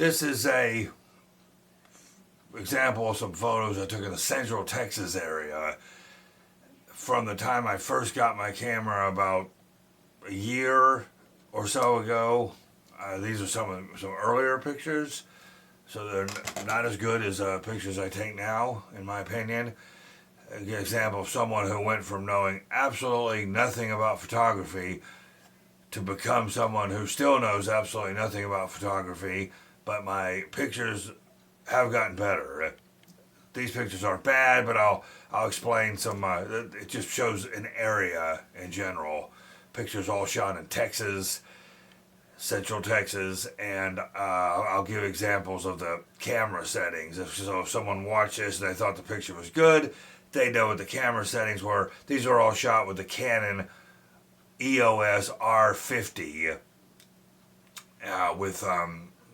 This is a example of some photos I took in the Central Texas area from the time I first got my camera about a year or so ago. These are some earlier pictures, so they're not as good as pictures I take now, in my opinion. An example of someone who went from knowing absolutely nothing about photography to become someone who still knows absolutely nothing about photography, but my pictures have gotten better. These pictures aren't bad, but I'll explain some. It just shows an area in general. Pictures all shot in Texas, Central Texas, and I'll give examples of the camera settings. So if someone watched this and they thought the picture was good, they know what the camera settings were. These are all shot with the Canon EOS R50 with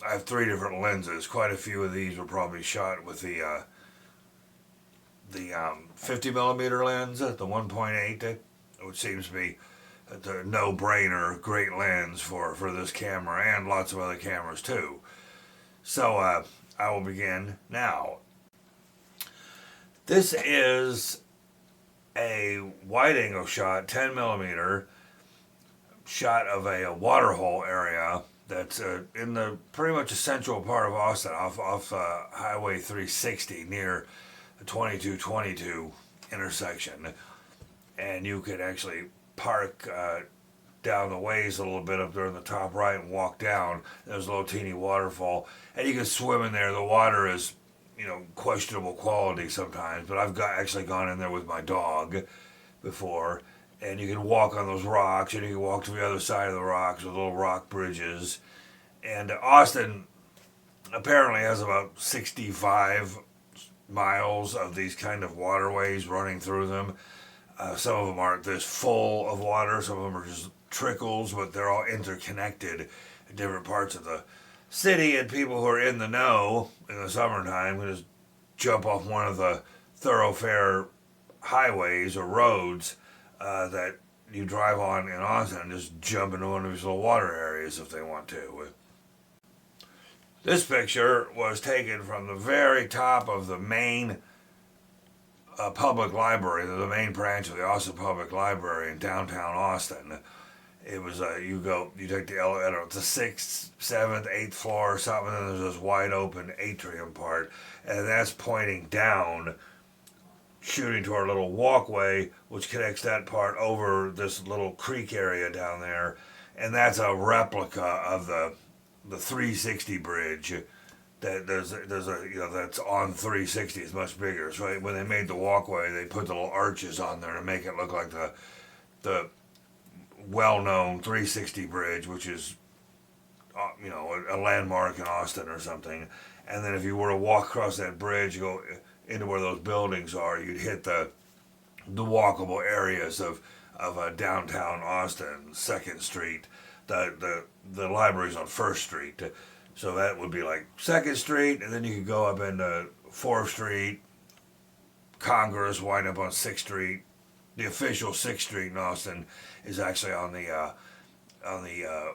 I have 3 different lenses. Quite a few of these were probably shot with the 50 millimeter lens, the 1.8, which seems to be the no-brainer great lens for this camera and lots of other cameras too. So I will begin now. This is a wide-angle shot, 10 millimeter shot of a waterhole area that's in the pretty much a central part of Austin, off Highway 360 near the 2222 intersection, and you could actually park down the ways a little bit up there in the top right and walk down. There's a little teeny waterfall, and you can swim in there. The water is, questionable quality sometimes, but I've actually gone in there with my dog before, and you can walk on those rocks, and you can walk to the other side of the rocks with little rock bridges. And Austin apparently has about 65 miles of these kind of waterways running through them. Some of them aren't this full of water, some of them are just trickles, but they're all interconnected in different parts of the city, and people who are in the know in the summertime can just jump off one of the thoroughfare highways or roads that you drive on in Austin and just jump into one of these little water areas if they want to. This picture was taken from the very top of the main public library, the main branch of the Austin Public Library in downtown Austin. It was you take the elevator to the 6th, 7th, 8th floor or something, and there's this wide open atrium part, and that's pointing down, shooting to our little walkway, which connects that part over this little creek area down there, and that's a replica of the 360 bridge. That there's a that's on 360. It's much bigger. So when they made the walkway, they put the little arches on there to make it look like the well-known 360 bridge, which is a landmark in Austin or something. And then if you were to walk across that bridge, go into where those buildings are, you'd hit the walkable areas of downtown Austin, 2nd Street. The library's on 1st Street. So that would be like 2nd Street, and then you could go up into 4th Street, Congress, wind up on 6th Street. The official 6th Street in Austin is actually on the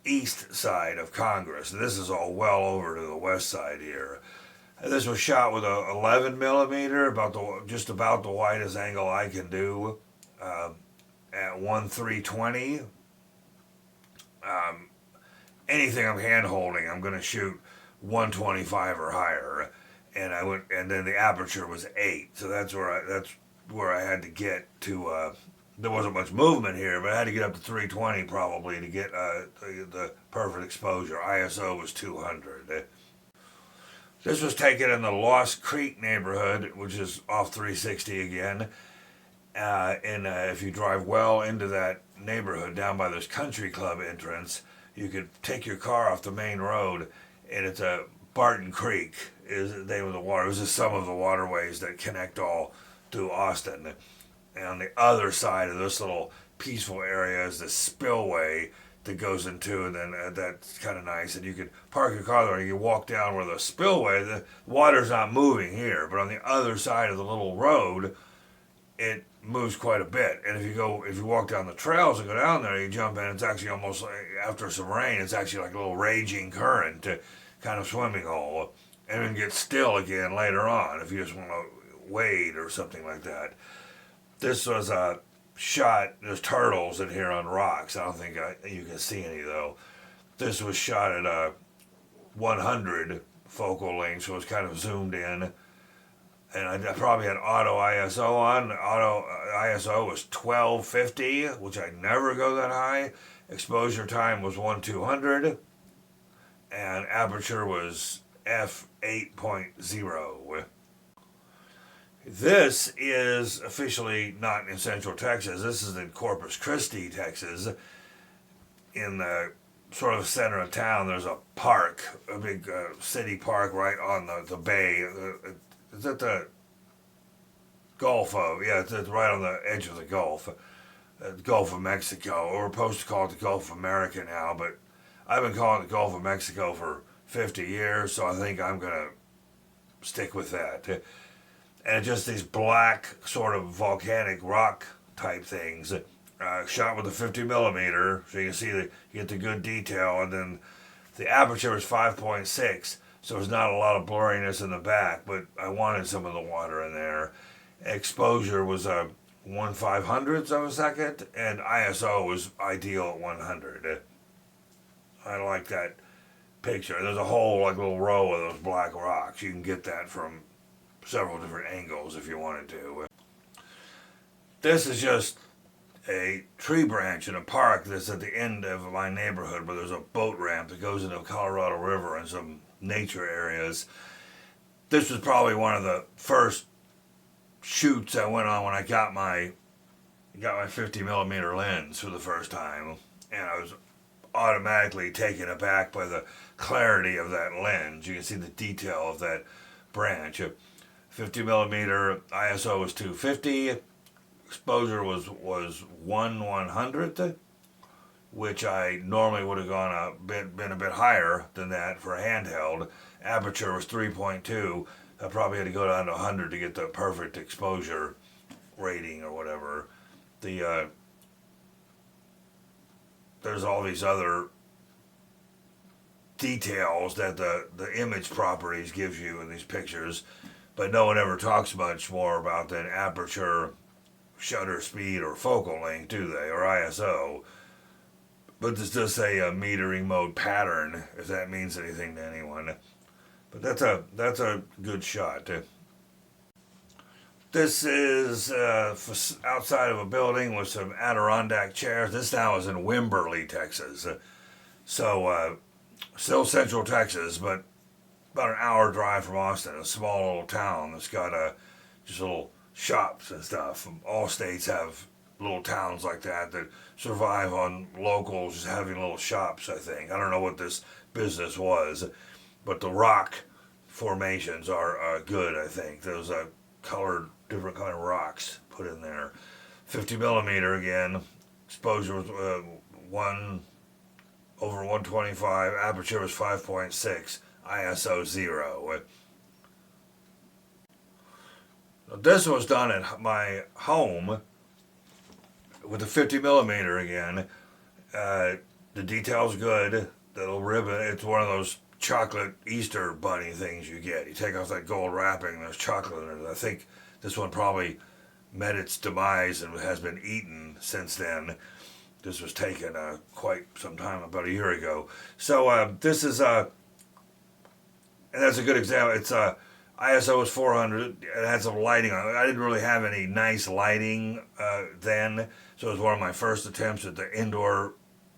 east side of Congress. And this is all well over to the west side here. And this was shot with a 11 millimeter, just about the widest angle I can do, at 1/320. Anything I'm hand holding, I'm going to shoot 125 or higher, and then the aperture was 8, so that's where I had to get to. There wasn't much movement here, but I had to get up to 320 probably to get the perfect exposure. ISO was 200. This was taken in the Lost Creek neighborhood, which is off 360 again. And if you drive well into that neighborhood down by this country club entrance, you could take your car off the main road, and it's a Barton Creek is the name of the water. It was just some of the waterways that connect all to Austin. And on the other side of this little peaceful area is the spillway that goes into, and then that's kind of nice. And you could park your car there, and you can walk down where the spillway, the water's not moving here, but on the other side of the little road, it moves quite a bit. And if you walk down the trails and go down there, you jump in, it's actually almost like, after some rain, it's actually like a little raging current kind of swimming hole, and then get still again later on if you just want to wade or something like that. This was a shot. There's turtles in here on rocks. I don't think you can see any though. This was shot at a 100 focal length, so it was kind of zoomed in. And I probably had auto ISO on. Auto ISO was 1250, which I never go that high. Exposure time was 1/200, and aperture was f8.0. This is officially not in Central Texas. This is in Corpus Christi, Texas. In the sort of center of town, there's a park, a big city park right on the bay. It's at the Gulf of, yeah, it's right on the edge of the Gulf. Gulf of Mexico. Or we're supposed to call it the Gulf of America now, but I've been calling it the Gulf of Mexico for 50 years, so I think I'm going to stick with that. And just these black sort of volcanic rock type things, shot with a 50 millimeter, so you can see you get the good detail, and then the aperture was 5.6, so there's not a lot of blurriness in the back, but I wanted some of the water in there. Exposure was a 1/500th of a second, and ISO was ideal at 100. I like that picture. There's a whole like little row of those black rocks. You can get that from several different angles if you wanted to. This is just a tree branch in a park that's at the end of my neighborhood where there's a boat ramp that goes into the Colorado River and some nature areas. This was probably one of the first shoots I went on when I got my 50 millimeter lens for the first time, and I was automatically taken aback by the clarity of that lens. You can see the detail of that branch. 50 millimeter ISO was 250. Exposure was 1/100th, which I normally would have been a bit higher than that for a handheld. Aperture was 3.2. I probably had to go down to 100 to get the perfect exposure rating or whatever. There's all these other details that the image properties gives you in these pictures, but no one ever talks much more about than aperture, shutter speed, or focal length, do they? Or ISO. But this does say a metering mode pattern, if that means anything to anyone. But that's a good shot. This is outside of a building with some Adirondack chairs. This now is in Wimberley, Texas. So still Central Texas, but about an hour drive from Austin, a small little town that's got just little shops and stuff. All states have little towns like that survive on locals just having little shops, I think. I don't know what this business was, but the rock formations are good, I think. There's colored, different kind of rocks put in there. 50 millimeter again. Exposure was 1/125. Aperture was 5.6. ISO 0. This was done at my home with the 50 millimeter again. The detail's good. The little ribbon, it's one of those chocolate Easter bunny things you get. You take off that gold wrapping, there's chocolate in it. I think this one probably met its demise and has been eaten since then. This was taken quite some time, about a year ago. So this is and that's a good example. It's ISO was 400. It had some lighting on it. I didn't really have any nice lighting then, so it was one of my first attempts at the indoor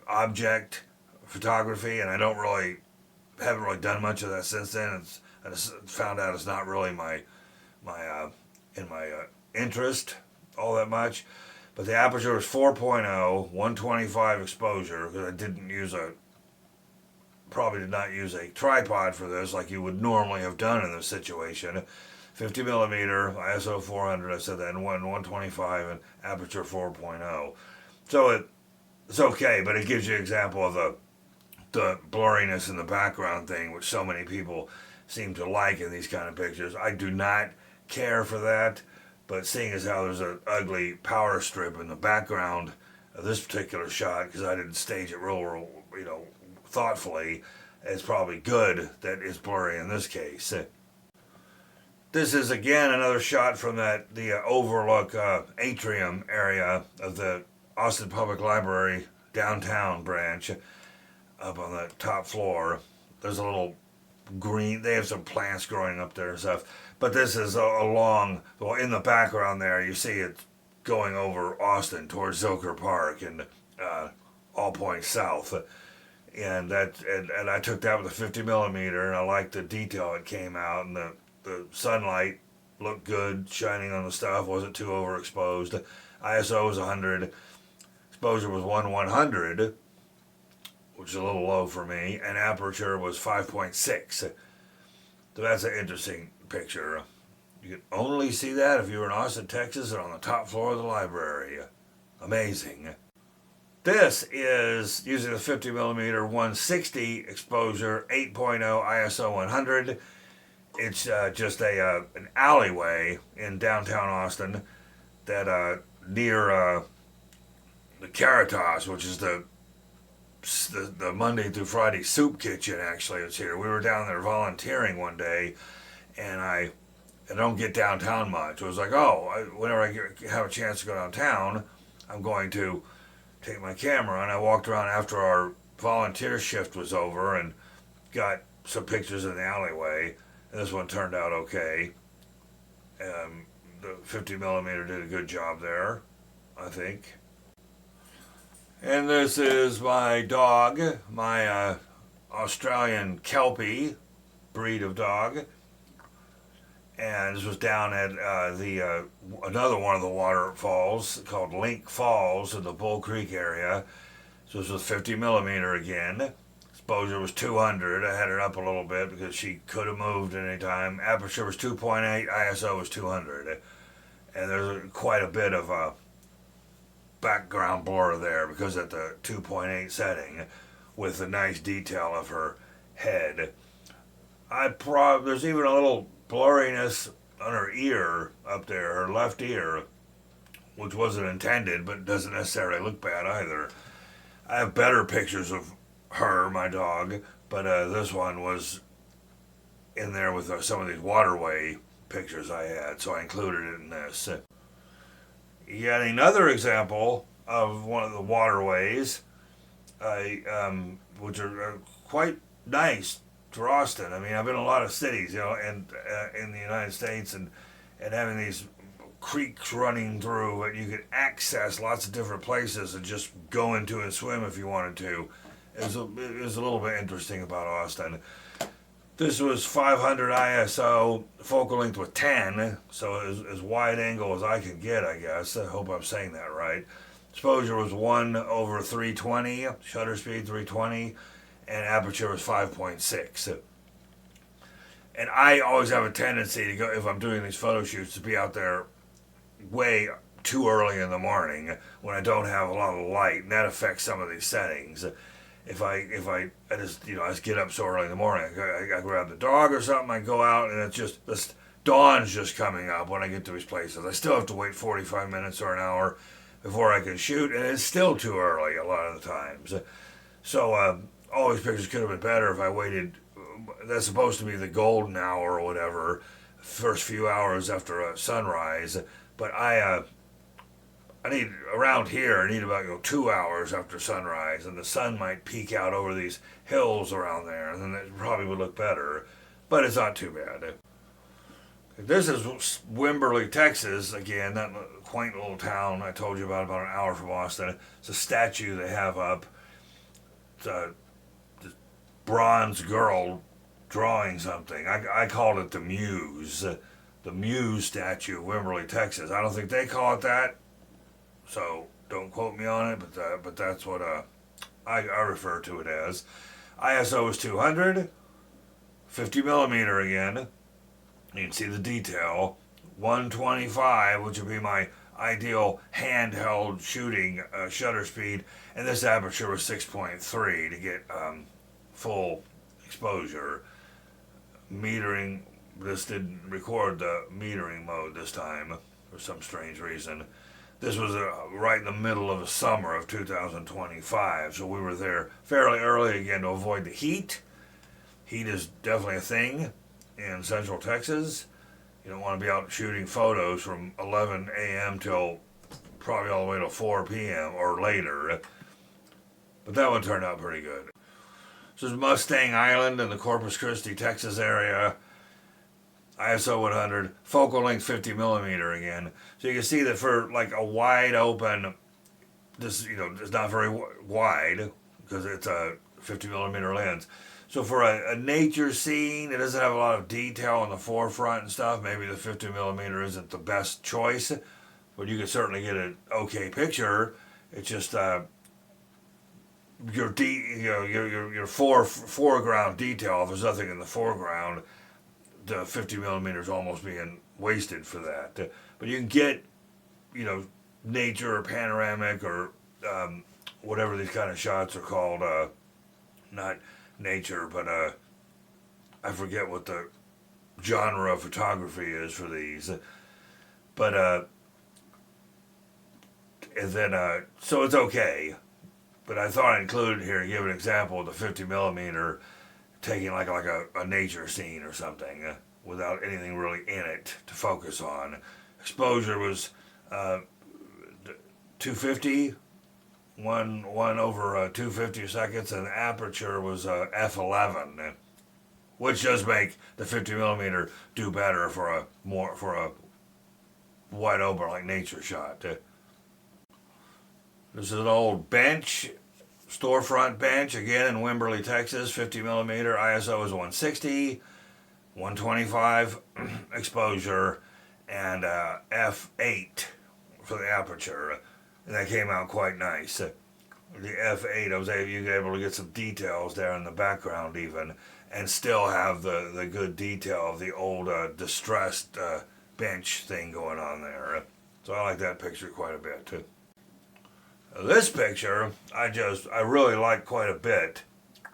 object photography, and I haven't really done much of that since then. I just found out it's not really my interest all that much. But the aperture was 4.0, 125 exposure, because I probably did not use a tripod for this like you would normally have done in this situation. 50 millimeter, ISO 400, I said that, and 125, and aperture 4.0. So it's okay, but it gives you an example of the blurriness in the background thing, which so many people seem to like in these kind of pictures. I do not care for that, but seeing as how there's an ugly power strip in the background of this particular shot, because I didn't stage it real thoughtfully, It's probably good that it's blurry in this case. This is again another shot from the overlook atrium area of the Austin Public Library downtown branch up on the top floor. There's a little green, they have some plants growing up there and stuff. But this is along, well, in the background there, you see it going over Austin towards Zilker Park and all points south. And I took that with a 50 millimeter, and I liked the detail it came out, and the sunlight looked good shining on the stuff, wasn't too overexposed. ISO was 100, exposure was 1/100, which is a little low for me, and aperture was 5.6. So that's an interesting picture. You can only see that if you were in Austin, Texas, and on the top floor of the library. Amazing. This is using the 50 millimeter 160 exposure, 8.0 ISO 100. It's just an alleyway in downtown Austin that near the Caritas, which is the Monday through Friday soup kitchen. Actually, it's here. We were down there volunteering one day, and I don't get downtown much. It was like, whenever I have a chance to go downtown, I'm going to take my camera, and I walked around after our volunteer shift was over and got some pictures in the alleyway, and this one turned out okay. The 50 millimeter did a good job there, I think. And this is my dog, my Australian Kelpie breed of dog. And this was down at another one of the waterfalls called Link Falls in the Bull Creek area. So this was 50 millimeter again. Exposure was 200. I had it up a little bit because she could have moved at any time. Aperture was 2.8. ISO was 200. And there's quite a bit of background blur there because at the 2.8 setting with the nice detail of her head. There's even a little blurriness on her ear up there, her left ear, which wasn't intended, but doesn't necessarily look bad either. I have better pictures of her, my dog, but this one was in there with some of these waterway pictures I had, so I included it in this. Yet another example of one of the waterways, which are quite nice for Austin. I mean, I've been in a lot of cities, and in the United States, and having these creeks running through, and you could access lots of different places and just go into and swim if you wanted to. It was a little bit interesting about Austin. This was 500 ISO, focal length with 10, so as wide angle as I could get, I guess. I hope I'm saying that right. Exposure was 1/320, shutter speed 320, and aperture was 5.6. And I always have a tendency to go, if I'm doing these photo shoots, to be out there way too early in the morning when I don't have a lot of light, and that affects some of these settings. If I just get up so early in the morning, I grab the dog or something, I go out, and it's just, the dawn's just coming up when I get to these places. I still have to wait 45 minutes or an hour before I can shoot, and it's still too early a lot of the times. So all these pictures could have been better if I waited. That's supposed to be the golden hour or whatever, first few hours after sunrise, but I need, around here, I need about 2 hours after sunrise, and the sun might peek out over these hills around there, and then it probably would look better, but it's not too bad. This is Wimberley, Texas, again, that quaint little town I told you about an hour from Austin. It's a statue they have up. It's a bronze girl drawing something. I called it the Muse. The Muse statue of Wimberley, Texas. I don't think they call it that, so don't quote me on it, but that's what I refer to it as. ISO is 200, 50 millimeter again. You can see the detail. 125, which would be my ideal handheld shooting shutter speed, and this aperture was 6.3 to get full exposure. Metering, this didn't record the metering mode this time for some strange reason. This was right in the middle of the summer of 2025, so we were there fairly early again to avoid the heat, Heat is definitely a thing in Central Texas. You don't want to be out shooting photos from 11 a.m. till probably all the way to 4 p.m. or later. But that one turned out pretty good. This is Mustang Island in the Corpus Christi, Texas area. ISO 100, focal length 50 millimeter again. So you can see that for like a wide open, this, it's not very wide because it's a 50 millimeter lens. So for a nature scene, it doesn't have a lot of detail in the forefront and stuff. Maybe the 50 millimeter isn't the best choice, but you can certainly get an okay picture. It's just your foreground detail. If there's nothing in the foreground, the 50 millimeter is almost being wasted for that. But you can get, nature or panoramic or whatever these kind of shots are called. Not nature, but I forget what the genre of photography is for these. But and then so it's okay. But I thought I'd include it here to give an example of the 50 millimeter taking like a nature scene or something without anything really in it to focus on. Exposure was 250, one over 250 seconds, and aperture was f11, which does make the 50 millimeter do better for a wide open like nature shot. This is an old bench, storefront bench, again in Wimberley, Texas, 50 millimeter, ISO is 160, 125 exposure, and f8 for the aperture. And that came out quite nice. The f8, you were able to get some details there in the background even, and still have the good detail of the old distressed bench thing going on there. So I like that picture quite a bit too. This picture, I really like quite a bit.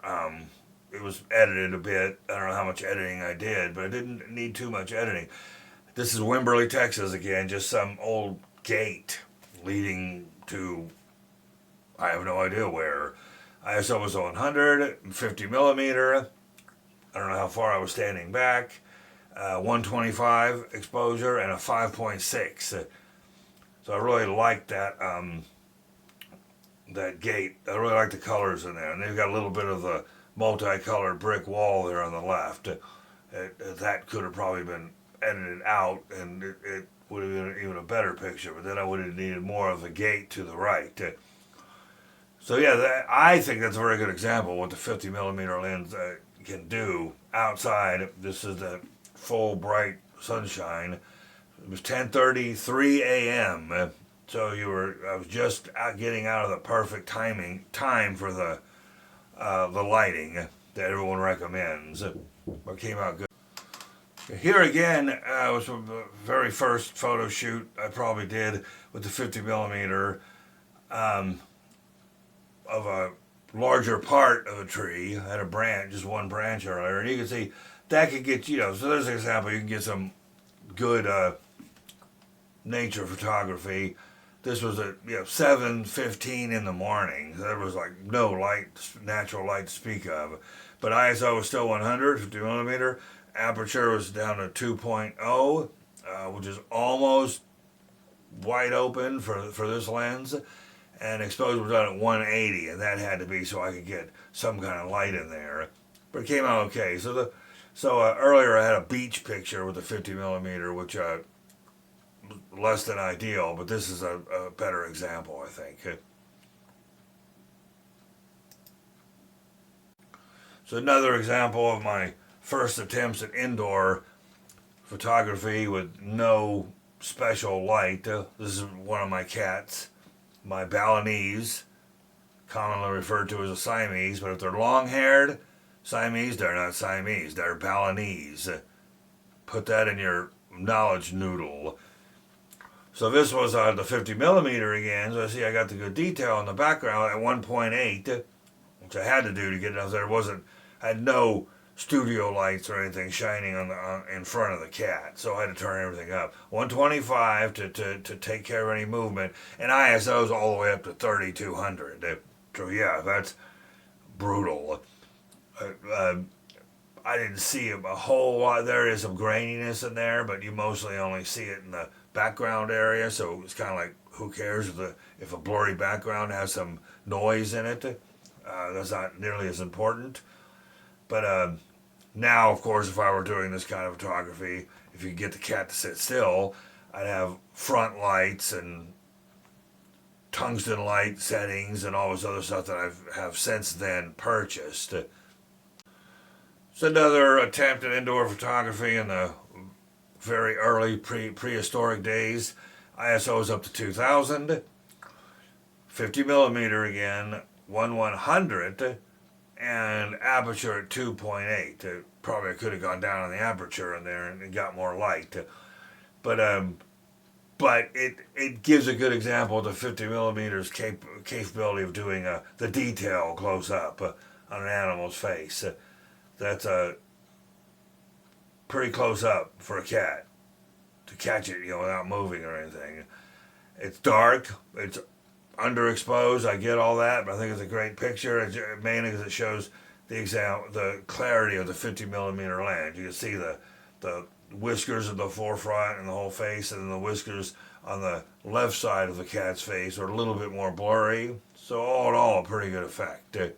It was edited a bit. I don't know how much editing I did, but I didn't need too much editing. This is Wimberley, Texas again, just some old gate leading to, I have no idea where. ISO was 100, 50 millimeter. I don't know how far I was standing back. 125 exposure and a 5.6. So I really liked that. That gate. I really like the colors in there, and they've got a little bit of the multicolored brick wall there on the left. That could have probably been edited out, and it would have been even a better picture, but then I would have needed more of the gate to the right. So yeah, I think that's a very good example of what the 50 millimeter lens can do outside. This is the full bright sunshine. It was 10:33 a.m. So I was just getting out of the perfect time for the lighting that everyone recommends. But came out good. Here again was the very first photo shoot I probably did with the 50 millimeter of a larger part of a tree. I had a branch, just one branch earlier, and you can see that could get, so there's an example. You can get some good nature photography. This was at 7:15 in the morning. There was like no light, natural light to speak of. But ISO was still 100, 50 millimeter. Aperture was down to 2.0, which is almost wide open for this lens. And exposure was done at 180, and that had to be so I could get some kind of light in there. But it came out okay. So earlier I had a beach picture with a 50 millimeter, which less than ideal, but this is a better example, I think. So another example of my first attempts at indoor photography with no special light. This is one of my cats, my Balinese, commonly referred to as a Siamese, but if they're long-haired Siamese, they're not Siamese, they're Balinese. Put that in your knowledge noodle. So this was the 50 millimeter again. So I got the good detail in the background at 1.8, which I had to do to get enough there. I had no studio lights or anything shining in front of the cat, so I had to turn everything up. 125 to take care of any movement, and ISO's all the way up to 3200. So yeah, that's brutal. I didn't see a whole lot. There is some graininess in there, but you mostly only see it in the background area. So it's kind of like, who cares if a blurry background has some noise in it? That's not nearly as important. But now, of course, if I were doing this kind of photography, if you get the cat to sit still, I'd have front lights and tungsten light settings and all this other stuff that I have since then purchased. It's another attempt at indoor photography in the very early prehistoric days. ISO is up to 2000, 50 millimeter again, 1/100th, and aperture at 2.8. Probably I could have gone down on the aperture in there and got more light. But it gives a good example of the 50 millimeters capability of doing the detail close up on an animal's face. That's pretty close up for a cat to catch it, without moving or anything. It's dark. It's underexposed. I get all that, but I think it's a great picture. Mainly because it shows the clarity of the 50 millimeter lens. You can see the whiskers in the forefront and the whole face, and then the whiskers on the left side of the cat's face are a little bit more blurry. So all in all, a pretty good effect. And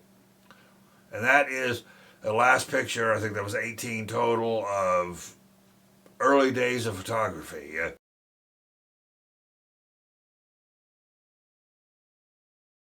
that is the last picture. I think that was 18 total of early days of photography.